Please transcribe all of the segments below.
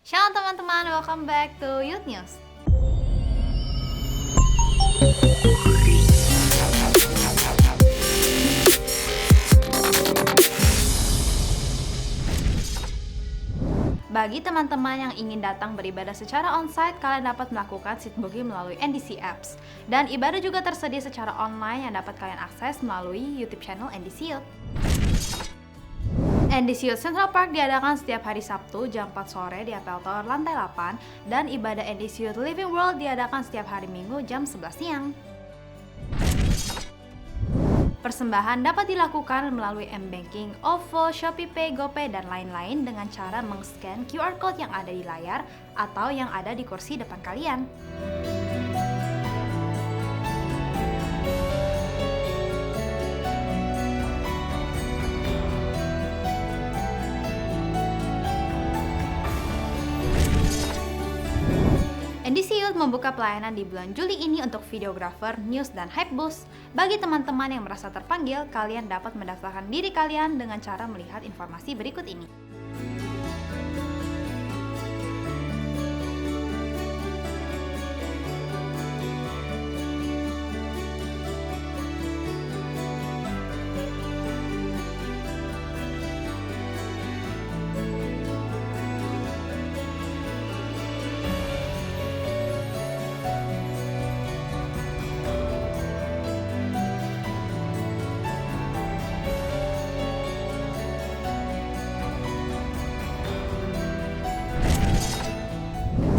Shalom teman-teman, welcome back to Youth News. Bagi teman-teman yang ingin datang beribadah secara onsite, kalian dapat melakukan seat booking melalui NDC Apps. Dan ibadah juga tersedia secara online yang dapat kalian akses melalui YouTube channel NDC Youth. NDC Youth Central Park diadakan setiap hari Sabtu jam 4 sore di Apple Tower lantai 8 dan ibadah NDC Youth Living World diadakan setiap hari Minggu jam 11 siang. Persembahan dapat dilakukan melalui M-Banking, OVO, ShopeePay, GoPay, dan lain-lain dengan cara meng-scan QR Code yang ada di layar atau yang ada di kursi depan kalian. NDC Youth membuka pelayanan di bulan Juli ini untuk videographer, news, dan hype boost. Bagi teman-teman yang merasa terpanggil, kalian dapat mendaftarkan diri kalian dengan cara melihat informasi berikut ini.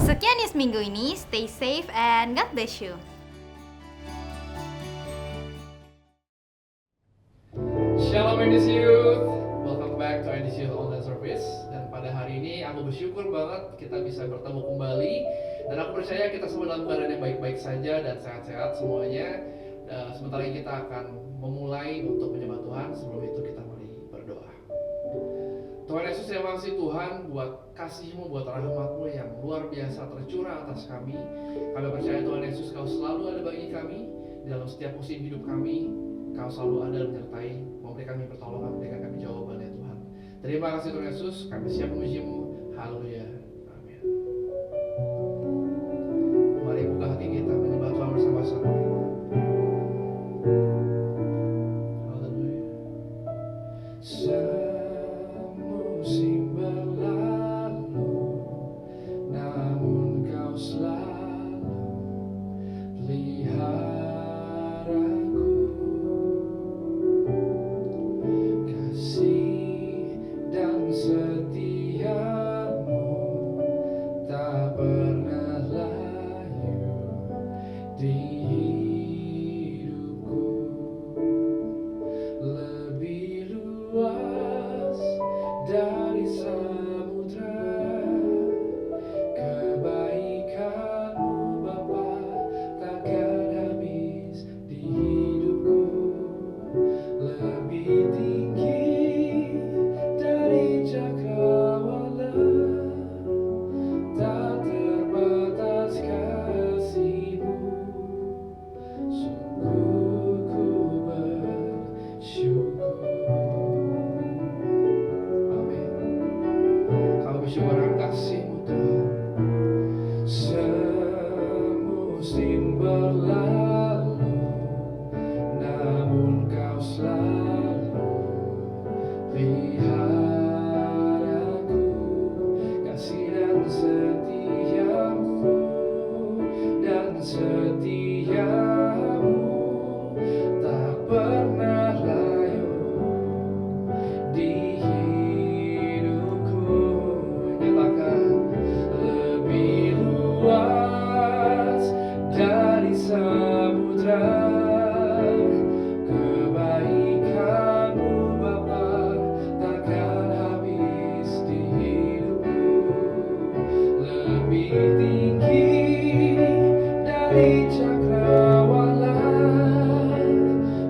Sekian news minggu ini, stay safe and God bless you. Shalom NDC Youth, welcome back to NDC Youth Online Service. Dan pada hari ini aku bersyukur banget kita bisa bertemu kembali. Dan aku percaya kita semua dalam keadaan yang baik-baik saja dan sehat-sehat semuanya. Sebentar lagi kita akan memulai untuk menyembah Tuhan. Sebelum itu kita mari berdoa. Tuhan Yesus, terima kasih Tuhan buat kasih-Mu, buat rahmat-Mu yang luar biasa tercurah atas kami. Kami percaya Tuhan Yesus, Kau selalu ada bagi kami di dalam setiap musim hidup kami. Kau selalu ada menyertai, memberi kami pertolongan, memberikan kami jawaban ya Tuhan. Terima kasih Tuhan Yesus, kami siap memuji-Mu. Haleluya. Amin. Mari buka hati kita menyembah Tuhan bersama-sama. Haleluya. Semusim berlalu, namun Kau selalu peliharaku. Kasih dan setiamu tak pernah layu di hidupku. Lebih luas dari samudra, kebaikan-Mu Bapa takkan habis di hidupku. Lebih tinggi dari cakrawala, tak terbatas kasih-Mu. Sungguh ku bersyukur. Amin. Kami bersyukur akan kasih-Mu Tuhan. Semusim berlalu, namun Kau selalu peliharaku. Kasih dan setiamu, dan setiamu tak pernah layu di hidupku. Nyatakan lebih luas dari samudra, kebaikan-Mu Bapa takkan habis di hidupku. Lebih tinggi dari cakrawala,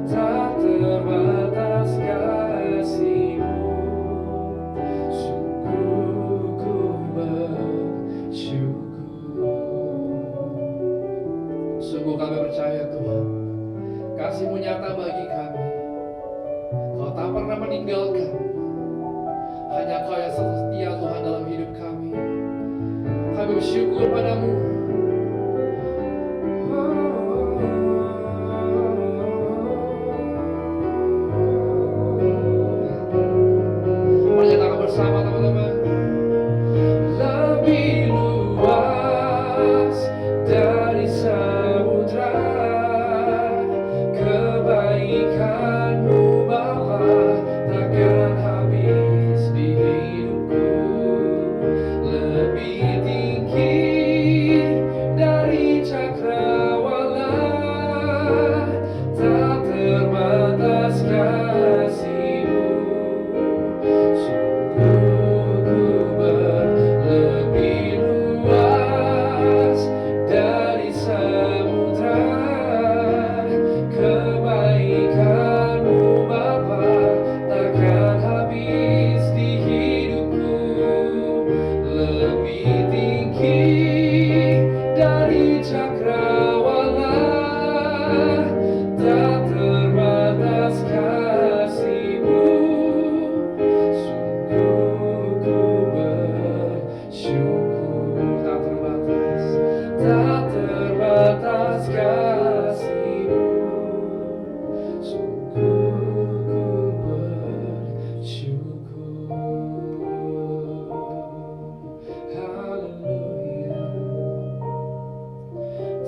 tak terbatas kasih-Mu. Sungguh ku bersyukur. Sungguh kami percaya Tuhan, kasih-Mu nyata bagi kami. Kau tak pernah meninggalkan. Hanya Kau yang setia Tuhan dalam hidup kami. kami bersyukur padamu. Mari nyatakan bersama teman-teman. Lebih luas dari samudra kebaikan-Mu Bapa, takkan habis di hidupku. Lebih tinggi dari cakrawala, tak terbatas kasih-Mu. Sungguh ku berlebih luas dari samudra kebaikan-Mu Bapa, takkan habis di hidupku. Lebih tinggi dari cakrawala, tak terbatas kasih-Mu. Sungguh ku bersyukur, tak terbatas kasih-Mu. Sungguh ku bersyukur. Haleluya.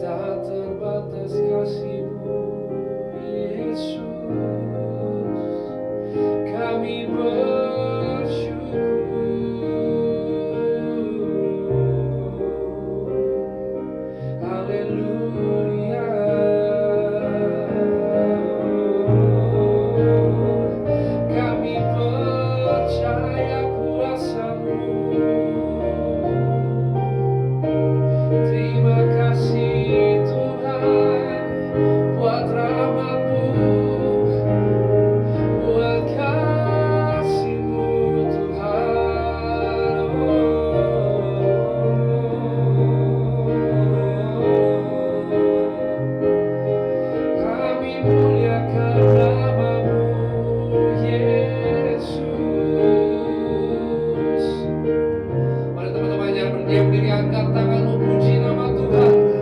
Tak terbatas kasih-Mu, Yesus. Kami bersyukur. Haleluya. Kami percaya kuasa-Mu. Terima kasih Tuhan buat rahmat-Mu, buat kasih-Mu Tuhan. Kami muliakan nama-Mu, Yesus. Mari teman-teman jangan berdiam diri, angkat tanganmu, puji nama Tuhan.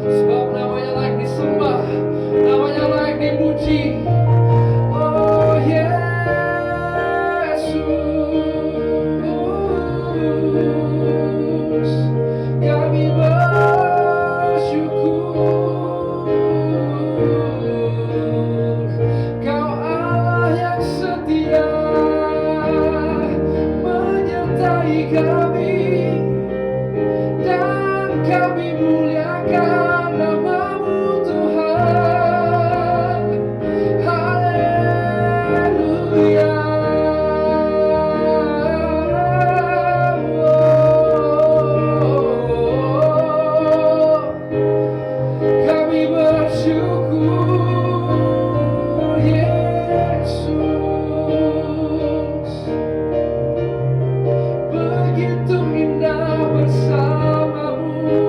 Sebab namanya layak disembah, namanya layak dipuji. Oh Yesus, kami bersyukur. Kau Allah yang setia menyertai kami, dan kami muliakan nama-Mu Tuhan. Haleluya. Kami bersyukur, Yesus. Begitu indah bersama-Mu,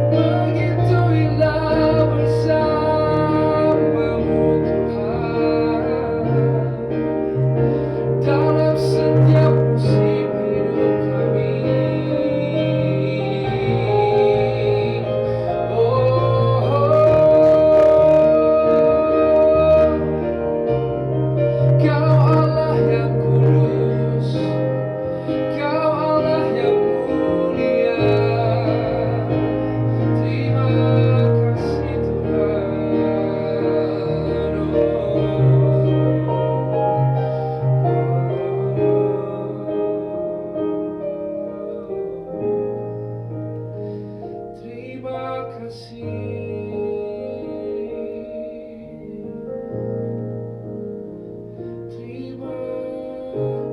begitu indah bersama-Mu Tuhan. Dalam setiap musim hidup kami, Kau Allah yang kudus, Kau Allah yang mulia. Terima kasih Tuhan. Terima kasih. Terima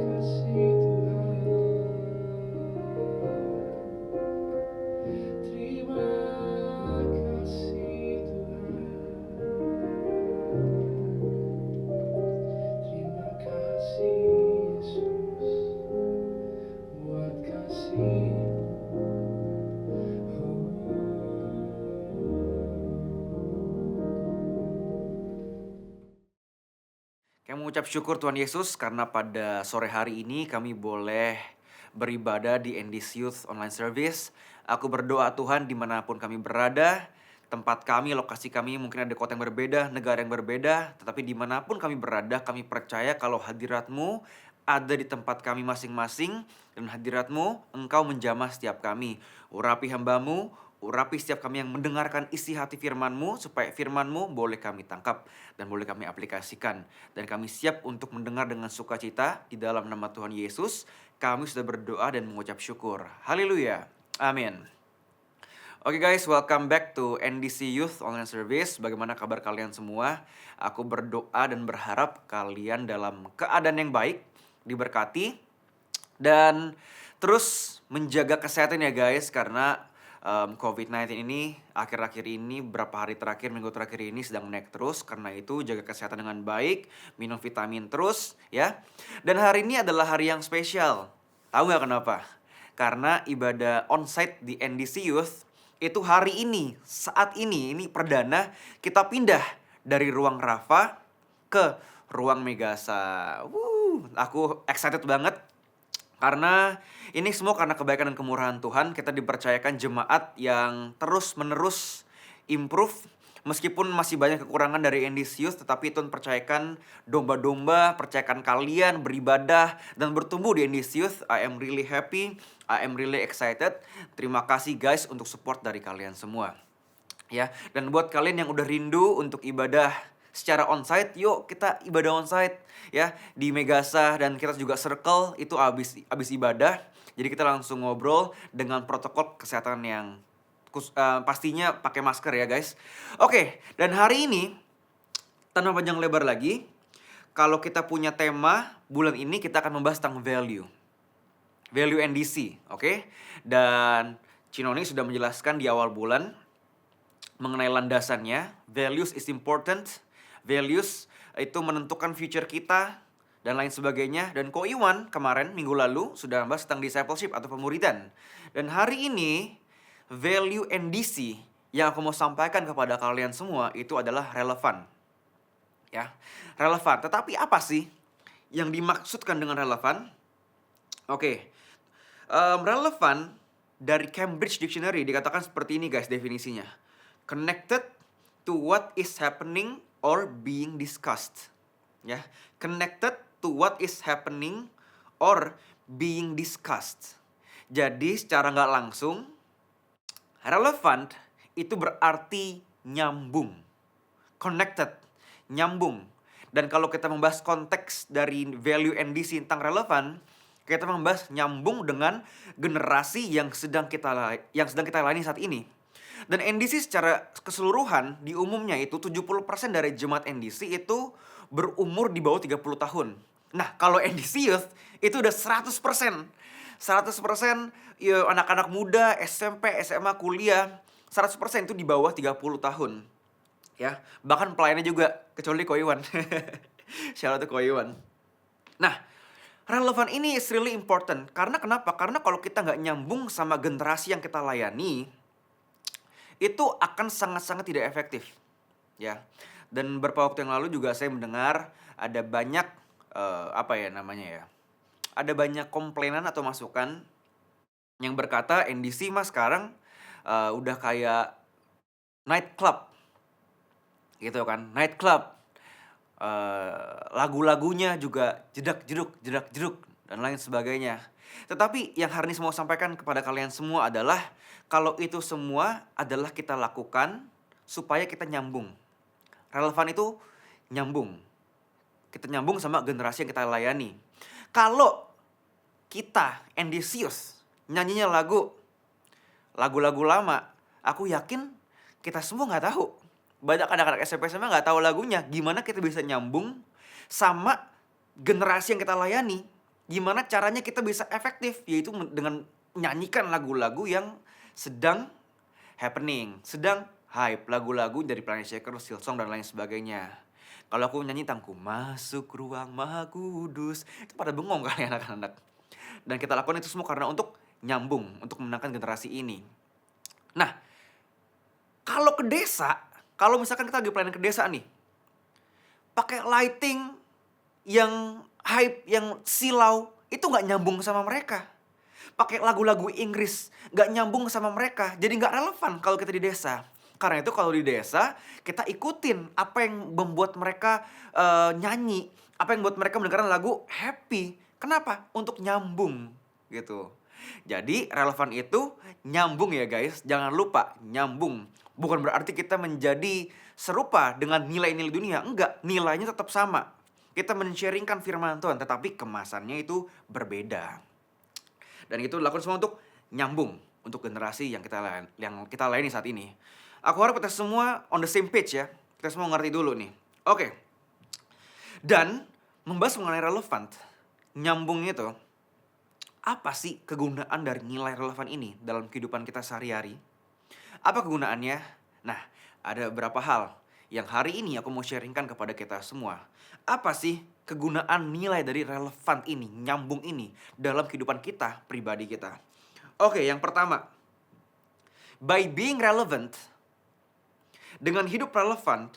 kasih Tuhan. Terima kasih Tuhan. Terima kasih Yesus buat kasih. Kami mengucap syukur Tuhan Yesus karena pada sore hari ini kami boleh beribadah di NDC Youth Online Service. Aku berdoa Tuhan dimanapun kami berada, tempat kami, lokasi kami mungkin ada kota yang berbeda, negara yang berbeda, tetapi dimanapun kami berada, kami percaya kalau hadirat-Mu ada di tempat kami masing-masing, dan hadirat-Mu, Engkau menjamah setiap kami. Urapi hamba-Mu, urapi setiap kami yang mendengarkan isi hati firman-Mu, supaya firman-Mu boleh kami tangkap dan boleh kami aplikasikan. Dan kami siap untuk mendengar dengan sukacita di dalam nama Tuhan Yesus. Kami sudah berdoa dan mengucap syukur. Haleluya. Amin. Oke guys, welcome back to NDC Youth Online Service. Bagaimana kabar kalian semua? Aku berdoa dan berharap kalian dalam keadaan yang baik, diberkati, dan terus menjaga kesehatan ya guys. Karena COVID-19 ini akhir-akhir ini, beberapa hari terakhir, minggu terakhir ini sedang naik terus. Karena itu jaga kesehatan dengan baik, minum vitamin terus ya. Dan hari ini adalah hari yang spesial. Tahu gak kenapa? Karena ibadah onsite di NDC Youth itu hari ini, saat ini perdana kita pindah dari ruang Rafa ke ruang Megasa. Aku excited banget karena ini semua karena kebaikan dan kemurahan Tuhan. Kita dipercayakan jemaat yang terus-menerus improve. Meskipun masih banyak kekurangan dari NDC Youth, tetapi Tuhan percayakan domba-domba, percayakan kalian beribadah dan bertumbuh di NDC Youth. I am really happy, I am really excited. Terima kasih guys untuk support dari kalian semua. Ya, dan buat kalian yang udah rindu untuk ibadah secara onsite, yuk kita ibadah onsite ya di Megasa, dan kita juga circle itu abis ibadah. Jadi kita langsung ngobrol dengan protokol kesehatan yang pastinya pakai masker ya guys. Oke, dan hari ini tanpa panjang lebar lagi, kalau kita punya tema bulan ini kita akan membahas tentang value NDC, oke? Dan Cinoni sudah menjelaskan di awal bulan mengenai landasannya. Values is important. Values itu menentukan future kita dan lain sebagainya. Dan Ko Iwan kemarin minggu lalu sudah membahas tentang discipleship atau pemuridan. Dan hari ini value NDC yang aku mau sampaikan kepada kalian semua itu adalah relevan. Ya, relevan. Tetapi apa sih yang dimaksudkan dengan relevan? Oke. Relevan dari Cambridge Dictionary dikatakan seperti ini guys definisinya. Connected to what is happening or being discussed. Ya, connected to what is happening or being discussed. Jadi secara nggak langsung, relevant itu berarti nyambung. Connected, nyambung. Dan kalau kita membahas konteks dari value NDC tentang relevan, kita membahas nyambung dengan generasi yang sedang kita layani saat ini. Dan NDC secara keseluruhan di umumnya itu 70% dari jemaat NDC itu berumur di bawah 30 tahun. Nah, kalau NDC Youth itu udah 100%. 100% ya, anak-anak muda, SMP, SMA, kuliah, 100% itu di bawah 30 tahun. Ya, bahkan pelayannya juga, kecuali Ko Iwan. Shout out to Ko Iwan. Nah, relevan ini is really important. Karena kenapa? Karena kalau kita nggak nyambung sama generasi yang kita layani, itu akan sangat-sangat tidak efektif. Ya. Dan beberapa waktu yang lalu juga saya mendengar ada banyak ada banyak komplainan atau masukan yang berkata NDC mas sekarang udah kayak night club gitu kan, night club. Lagu-lagunya juga jedak-jeduk dan lain sebagainya. Tetapi yang hari ini mau sampaikan kepada kalian semua adalah kalau itu semua adalah kita lakukan supaya kita nyambung. Relevan itu nyambung. Kita nyambung sama generasi yang kita layani. Kalau kita ambisius nyanyinya lagu-lagu lama, aku yakin kita semua nggak tahu. Banyak anak-anak SMP SMA nggak tahu lagunya. Gimana kita bisa nyambung sama generasi yang kita layani? Gimana caranya kita bisa efektif? Yaitu dengan menyanyikan lagu-lagu yang sedang happening, sedang hype, lagu-lagu dari Planet Shaker, Hillsong dan lain sebagainya. Kalau aku nyanyi tangku masuk ruang Maha Kudus, itu pada bengong kali anak-anak. Dan kita lakukan itu semua karena untuk nyambung, untuk memenangkan generasi ini. Nah, kalau ke desa, kalau misalkan kita lagi pelayanan ke desa nih, pakai lighting yang hype, yang silau, itu nggak nyambung sama mereka. pakai lagu-lagu Inggris, nggak nyambung sama mereka, jadi nggak relevan kalau kita di desa. Karena itu kalau di desa, kita ikutin apa yang membuat mereka nyanyi, apa yang membuat mereka mendengarkan lagu happy. Kenapa? Untuk nyambung gitu. Jadi relevan itu nyambung ya guys, jangan lupa nyambung. Bukan berarti kita menjadi serupa dengan nilai-nilai dunia, enggak, nilainya tetap sama. Kita men-sharingkan firman Tuhan, tetapi kemasannya itu berbeda. Dan itu dilakukan semua untuk nyambung, untuk generasi yang kita layani saat ini. Aku harap kita semua on the same page ya. Kita semua ngerti dulu nih. Oke. Dan membahas mengenai relevan, nyambung itu, apa sih kegunaan dari nilai relevan ini dalam kehidupan kita sehari-hari? Apa kegunaannya? Nah, ada beberapa hal yang hari ini aku mau sharingkan kepada kita semua. Apa sih kegunaan nilai dari relevan ini, nyambung ini dalam kehidupan kita, pribadi kita? Oke, yang pertama, by being relevant, dengan hidup relevan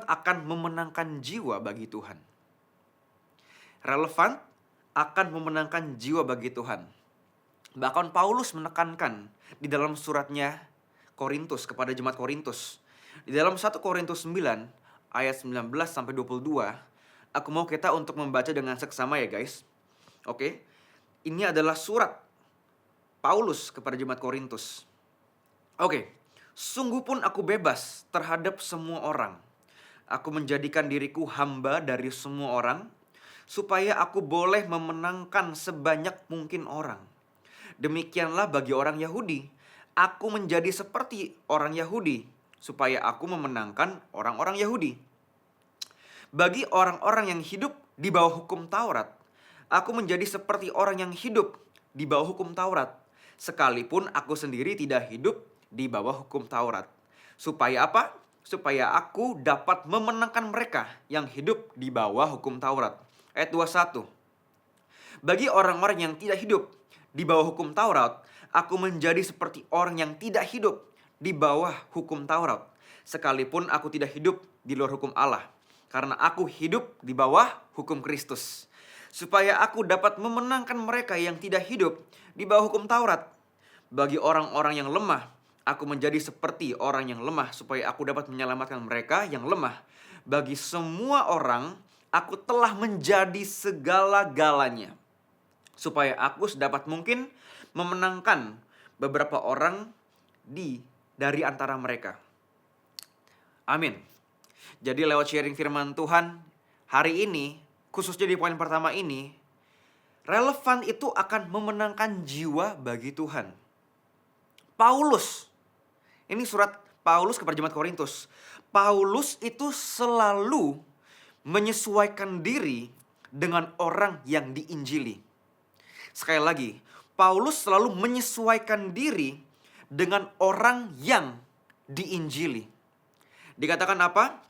akan memenangkan jiwa bagi Tuhan. Relevan akan memenangkan jiwa bagi Tuhan. Bahkan Paulus menekankan di dalam suratnya Korintus kepada jemaat Korintus. Di dalam 1 Korintus 9 ayat 19 sampai 22, aku mau kita untuk membaca dengan seksama ya guys. Oke. Ini adalah surat Paulus kepada jemaat Korintus. Oke. Sungguh pun aku bebas terhadap semua orang. Aku menjadikan diriku hamba dari semua orang, supaya aku boleh memenangkan sebanyak mungkin orang. Demikianlah bagi orang Yahudi. Aku menjadi seperti orang Yahudi, supaya aku memenangkan orang-orang Yahudi. Bagi orang-orang yang hidup di bawah hukum Taurat, aku menjadi seperti orang yang hidup di bawah hukum Taurat, sekalipun aku sendiri tidak hidup di bawah hukum Taurat. Supaya apa? Supaya aku dapat memenangkan mereka yang hidup di bawah hukum Taurat. Ayat 21. Bagi orang-orang yang tidak hidup di bawah hukum Taurat, aku menjadi seperti orang yang tidak hidup di bawah hukum Taurat, sekalipun aku tidak hidup di luar hukum Allah, karena aku hidup di bawah hukum Kristus, supaya aku dapat memenangkan mereka yang tidak hidup di bawah hukum Taurat. Bagi orang-orang yang lemah, aku menjadi seperti orang yang lemah, supaya aku dapat menyelamatkan mereka yang lemah. Bagi semua orang, aku telah menjadi segala-galanya, supaya aku sedapat mungkin memenangkan beberapa orang dari antara mereka. Amin. Jadi lewat sharing firman Tuhan hari ini, khususnya di poin pertama ini, relevan itu akan memenangkan jiwa bagi Tuhan. Paulus, ini surat Paulus kepada jemaat Korintus. Paulus itu selalu menyesuaikan diri dengan orang yang diinjili. Sekali lagi, Paulus selalu menyesuaikan diri dengan orang yang diinjili. Dikatakan apa?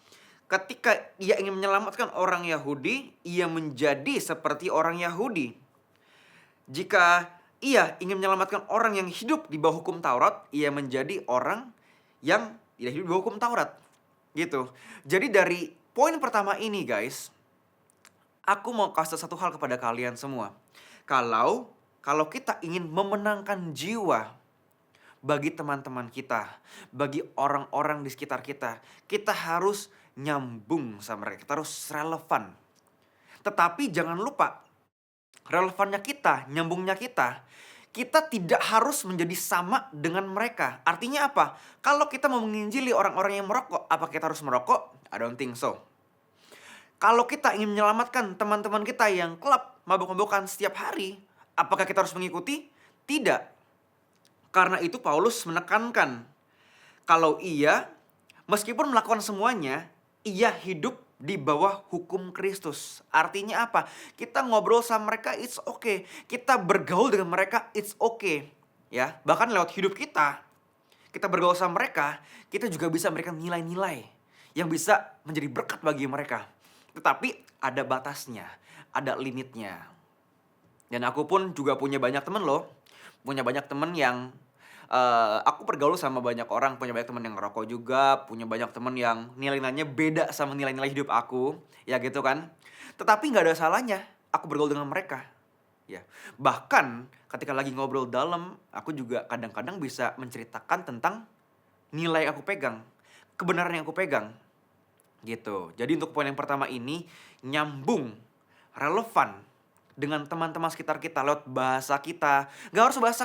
Ketika ia ingin menyelamatkan orang Yahudi, ia menjadi seperti orang Yahudi. Jika ia ingin menyelamatkan orang yang hidup di bawah hukum Taurat, ia menjadi orang yang tidak hidup di bawah hukum Taurat. Gitu. Jadi dari poin pertama ini guys, aku mau kasih satu hal kepada kalian semua. Kalau kita ingin memenangkan jiwa bagi teman-teman kita, bagi orang-orang di sekitar kita, kita harus nyambung sama mereka, kita harus relevan. Tetapi jangan lupa, relevannya kita, nyambungnya kita tidak harus menjadi sama dengan mereka. Artinya apa? Kalau kita mau menginjili orang-orang yang merokok, apa kita harus merokok? I don't think so. Kalau kita ingin menyelamatkan teman-teman kita yang klub mabuk-mabukan setiap hari, apakah kita harus mengikuti? Tidak. Karena itu Paulus menekankan, kalau ia meskipun melakukan semuanya, ia hidup di bawah hukum Kristus. Artinya apa? Kita ngobrol sama mereka, it's okay. Kita bergaul dengan mereka, it's okay. Ya, bahkan lewat hidup kita bergaul sama mereka, kita juga bisa memberikan nilai-nilai yang bisa menjadi berkat bagi mereka. Tetapi ada batasnya, ada limitnya. Dan aku pun juga punya banyak temen loh. Punya banyak temen yang aku bergaul sama banyak orang, punya banyak teman yang ngerokok juga, punya banyak teman yang nilai-nilainya beda sama nilai-nilai hidup aku, ya gitu kan. Tetapi nggak ada salahnya aku bergaul dengan mereka. Ya, bahkan ketika lagi ngobrol dalam, aku juga kadang-kadang bisa menceritakan tentang nilai aku pegang, kebenaran yang aku pegang, gitu. Jadi untuk poin yang pertama ini, nyambung, relevan dengan teman-teman sekitar kita lewat bahasa kita. Gak harus bahasa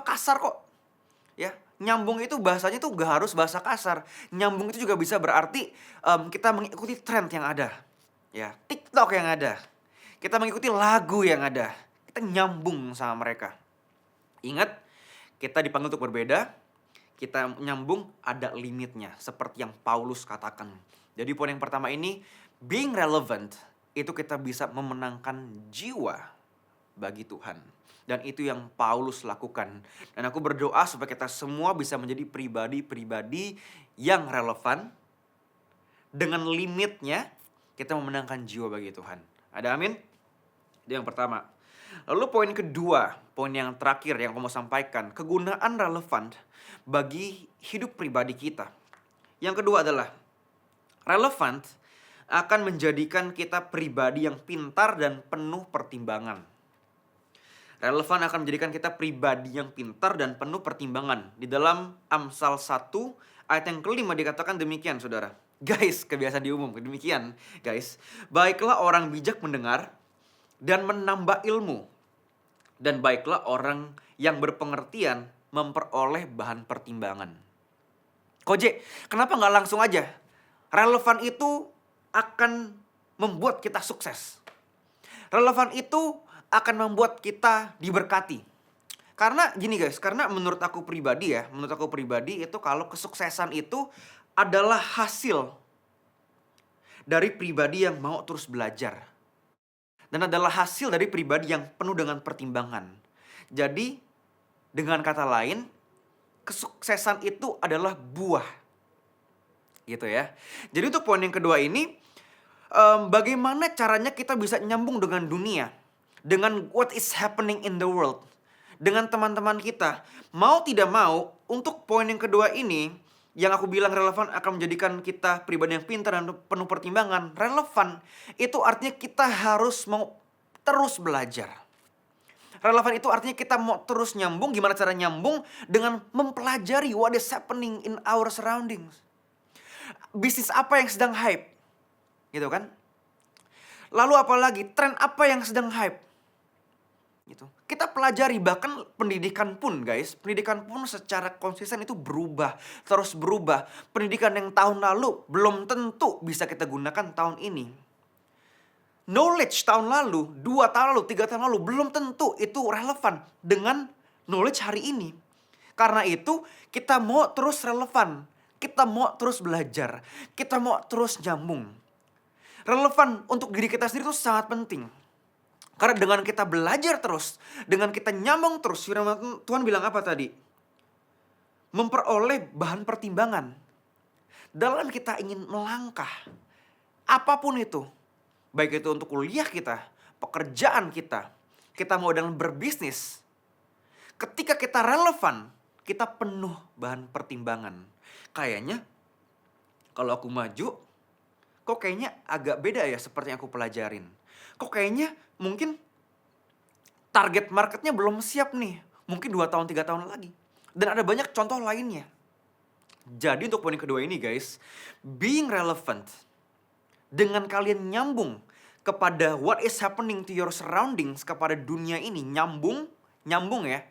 kasar kok. Ya, nyambung itu bahasanya tuh gak harus bahasa kasar. Nyambung itu juga bisa berarti kita mengikuti tren yang ada. Ya, TikTok yang ada. Kita mengikuti lagu yang ada. Kita nyambung sama mereka. Ingat, kita dipanggil untuk berbeda. Kita nyambung ada limitnya. Seperti yang Paulus katakan. Jadi poin yang pertama ini, being relevant, itu kita bisa memenangkan jiwa bagi Tuhan. Dan itu yang Paulus lakukan. Dan aku berdoa supaya kita semua bisa menjadi pribadi-pribadi yang relevan. Dengan limitnya, kita memenangkan jiwa bagi Tuhan. Ada amin? Itu yang pertama. Lalu poin kedua, poin yang terakhir yang aku mau sampaikan. Kegunaan relevan bagi hidup pribadi kita. Yang kedua adalah, relevan akan menjadikan kita pribadi yang pintar dan penuh pertimbangan. Relevan akan menjadikan kita pribadi yang pintar dan penuh pertimbangan. Di dalam Amsal 1 ayat yang kelima dikatakan demikian, saudara. Guys, kebiasaan diumum, demikian guys. Baiklah orang bijak mendengar dan menambah ilmu. Dan baiklah orang yang berpengertian memperoleh bahan pertimbangan. Koje, kenapa nggak langsung aja? Relevan itu akan membuat kita sukses. Relevan itu akan membuat kita diberkati. Karena gini guys, karena menurut aku pribadi itu kalau kesuksesan itu adalah hasil dari pribadi yang mau terus belajar. Dan adalah hasil dari pribadi yang penuh dengan pertimbangan. Jadi, dengan kata lain, kesuksesan itu adalah buah. Gitu ya. Jadi untuk poin yang kedua ini, bagaimana caranya kita bisa nyambung dengan dunia. Dengan what is happening in the world. Dengan teman-teman kita. Mau tidak mau, untuk poin yang kedua ini, yang aku bilang relevan akan menjadikan kita pribadi yang pintar dan penuh pertimbangan. Relevan itu artinya kita harus mau terus belajar. Relevan itu artinya kita mau terus nyambung. Gimana cara nyambung? Dengan mempelajari what is happening in our surroundings. Bisnis apa yang sedang hype? Gitu kan? Lalu apalagi tren apa yang sedang hype? Gitu. Kita pelajari, bahkan pendidikan pun guys, pendidikan pun secara konsisten itu berubah, terus berubah. Pendidikan yang tahun lalu belum tentu bisa kita gunakan tahun ini. Knowledge tahun lalu, 2 tahun lalu, 3 tahun lalu belum tentu itu relevan dengan knowledge hari ini. Karena itu kita mau terus relevan, kita mau terus belajar, kita mau terus nyambung. Relevan untuk diri kita sendiri itu sangat penting. Karena dengan kita belajar terus, dengan kita nyambung terus, firman Tuhan bilang apa tadi? Memperoleh bahan pertimbangan. Dalam kita ingin melangkah, apapun itu, baik itu untuk kuliah kita, pekerjaan kita mau dalam berbisnis. Ketika kita relevan, kita penuh bahan pertimbangan. Kayaknya, kalau aku maju, kok kayaknya agak beda ya seperti yang aku pelajarin. Kok kayaknya mungkin target marketnya belum siap nih. Mungkin 2 tahun, 3 tahun lagi. Dan ada banyak contoh lainnya. Jadi untuk poin kedua ini guys, being relevant. Dengan kalian nyambung kepada what is happening to your surroundings, kepada dunia ini. Nyambung ya.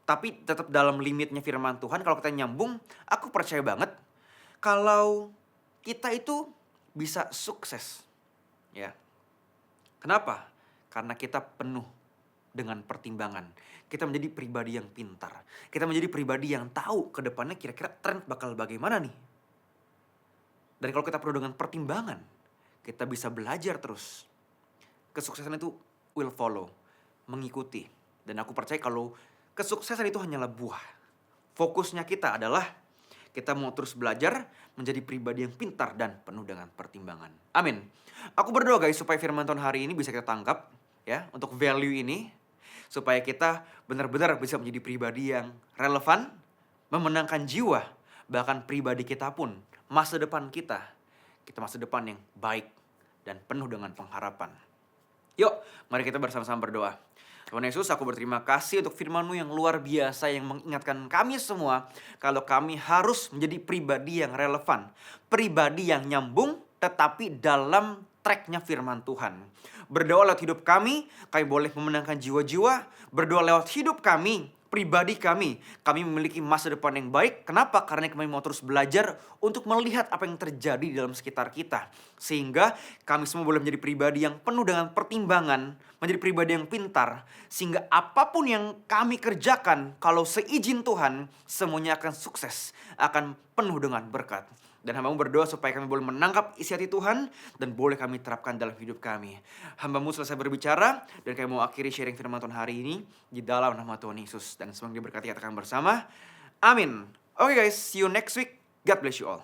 Tapi tetap dalam limitnya firman Tuhan. Kalau kita nyambung, aku percaya banget kalau kita itu bisa sukses. Ya. Kenapa? Karena kita penuh dengan pertimbangan. Kita menjadi pribadi yang pintar. Kita menjadi pribadi yang tahu ke depannya kira-kira tren bakal bagaimana nih. Dan kalau kita penuh dengan pertimbangan, kita bisa belajar terus. Kesuksesan itu will follow, mengikuti. Dan aku percaya kalau kesuksesan itu hanyalah buah. Fokusnya kita adalah kita mau terus belajar menjadi pribadi yang pintar dan penuh dengan pertimbangan. Amin. Aku berdoa guys supaya firman Tuhan hari ini bisa kita tangkap ya untuk value ini, supaya kita benar-benar bisa menjadi pribadi yang relevan, memenangkan jiwa, bahkan pribadi kita pun masa depan kita masa depan yang baik dan penuh dengan pengharapan. Yuk, mari kita bersama-sama berdoa. Tuhan Yesus, aku berterima kasih untuk firman-Mu yang luar biasa yang mengingatkan kami semua kalau kami harus menjadi pribadi yang relevan, pribadi yang nyambung tetapi dalam tracknya firman Tuhan. Berdoa lewat hidup kami boleh memenangkan jiwa-jiwa. Berdoa lewat hidup kami, pribadi kami memiliki masa depan yang baik. Kenapa? Karena kami mau terus belajar untuk melihat apa yang terjadi di dalam sekitar kita. Sehingga kami semua boleh menjadi pribadi yang penuh dengan pertimbangan, menjadi pribadi yang pintar. Sehingga apapun yang kami kerjakan, kalau seizin Tuhan, semuanya akan sukses, akan penuh dengan berkat. Dan hamba-Mu berdoa supaya kami boleh menangkap isi hati Tuhan dan boleh kami terapkan dalam hidup kami. Hamba-Mu selesai berbicara dan kami mau akhiri sharing firman Tuhan hari ini di dalam nama Tuhan Yesus. Dan semoga diberkati katakan bersama. Amin. Oke guys, see you next week. God bless you all.